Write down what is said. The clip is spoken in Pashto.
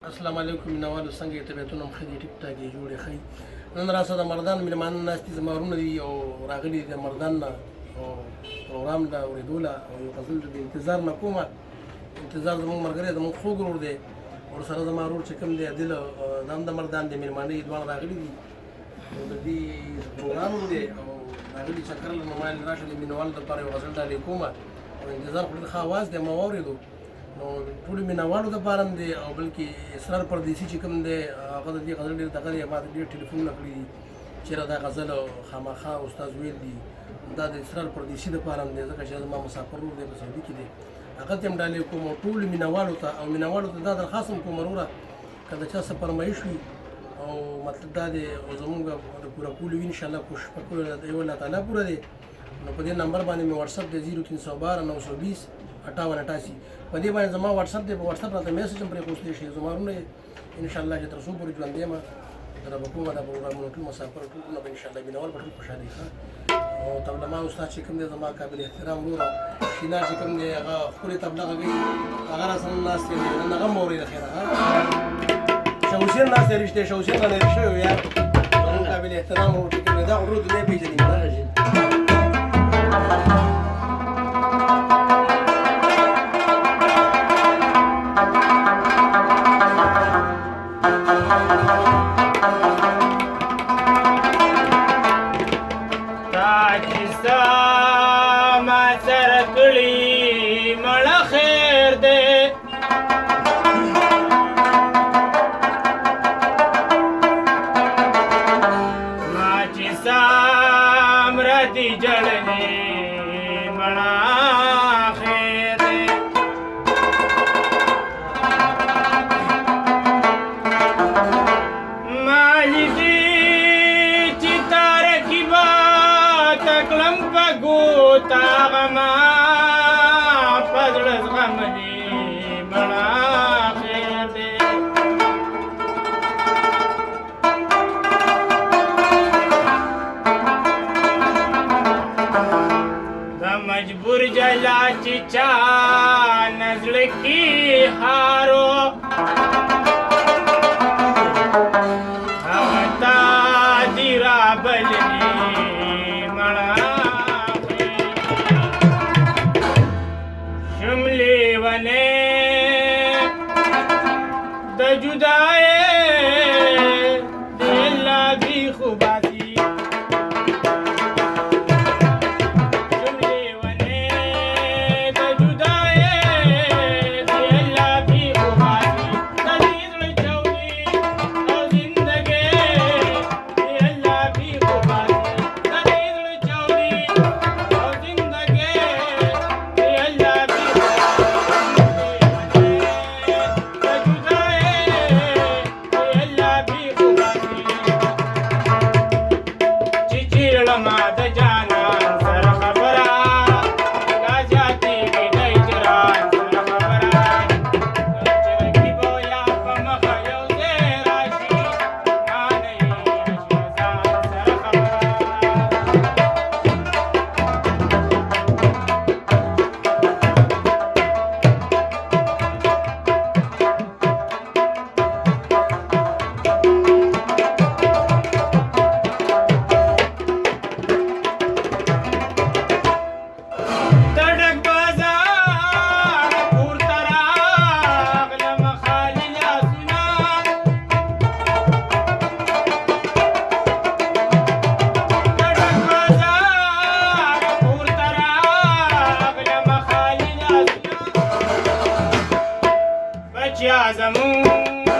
السلام علیکم مینوالو څنګه یې طبیعتونه هم ښه دي ټیک ټاک یې جوړې ښه نن راسه د مردان مېلمانه ناست دي زما وروڼه دي او راغلي د مردان نه او پروګرام له اورېدو له او یو غزل د انتظار نه کومه انتظار زموږ ملګری زموږ خوږ ورور دی ورسره زما ورور چې کوم دی عادل دا هم د مردان د مېلمانه یې دواړه راغلي دي او د دې پروګرام دی او راغلي چکر له موبایل راشه د مینوالو دپاره یو غزل ډالۍ کومه او انتظار خو ډېر ښه اواز دی ما واورېدو نو ټولو مینوالو دپاره هم دی او بلکې اسرار پردیسي چې کوم دی هغه د دې غزل ډېر دغه دی ما ته ډېر ټلیفونونه کړي دي چېرې دا غزل خامخا استاد ویل دي دا د اسرار پردیسي دپاره هم دی ځکه چې زما مسافر ورور دی په سعودي کې دی هغه ته هم ډالۍ کوم او ټولو مینوالو ته او مینوالو ته دا درخواست هم کوم وروره که د چا څه فرمایش وي او مطلب دا دی او زمونږ د پوره کولو وي انشاءالله کوشش به کولو د یو الله تعالی پوره دی نو په دې نمبر باندې مې وټساپ دی 0312 920 5888 په دې باندې زما وټساپ دی په وټساپ راته میسج هم پرې پوسټلی شي زما وروڼه انشاءالله چې تر څو پورې ژوندی یم در به کومه دا پروګرامونه ټول مسافر ټولونه به انشاءالله مینوال به ټول خوشحالي ښه او تبلما استاد چې کوم دی زما قابل احترام وروره شینا چې کوم دی هغه ښکلې تبله غږوي هغه راسره ناست دی نن هغه هم واورېده خیره شوسین ناست دی رښتیا شوسین رانه هېر شوی و یار زموږ قابل احترام ورور چې کوم دی دا ورور دنیا پېژني دغه شي मजबूर जला चिचा नजर की हारो हवता दिरा बलनी मणा शुमले वने द जुदाए दिला भी खुबाती زمون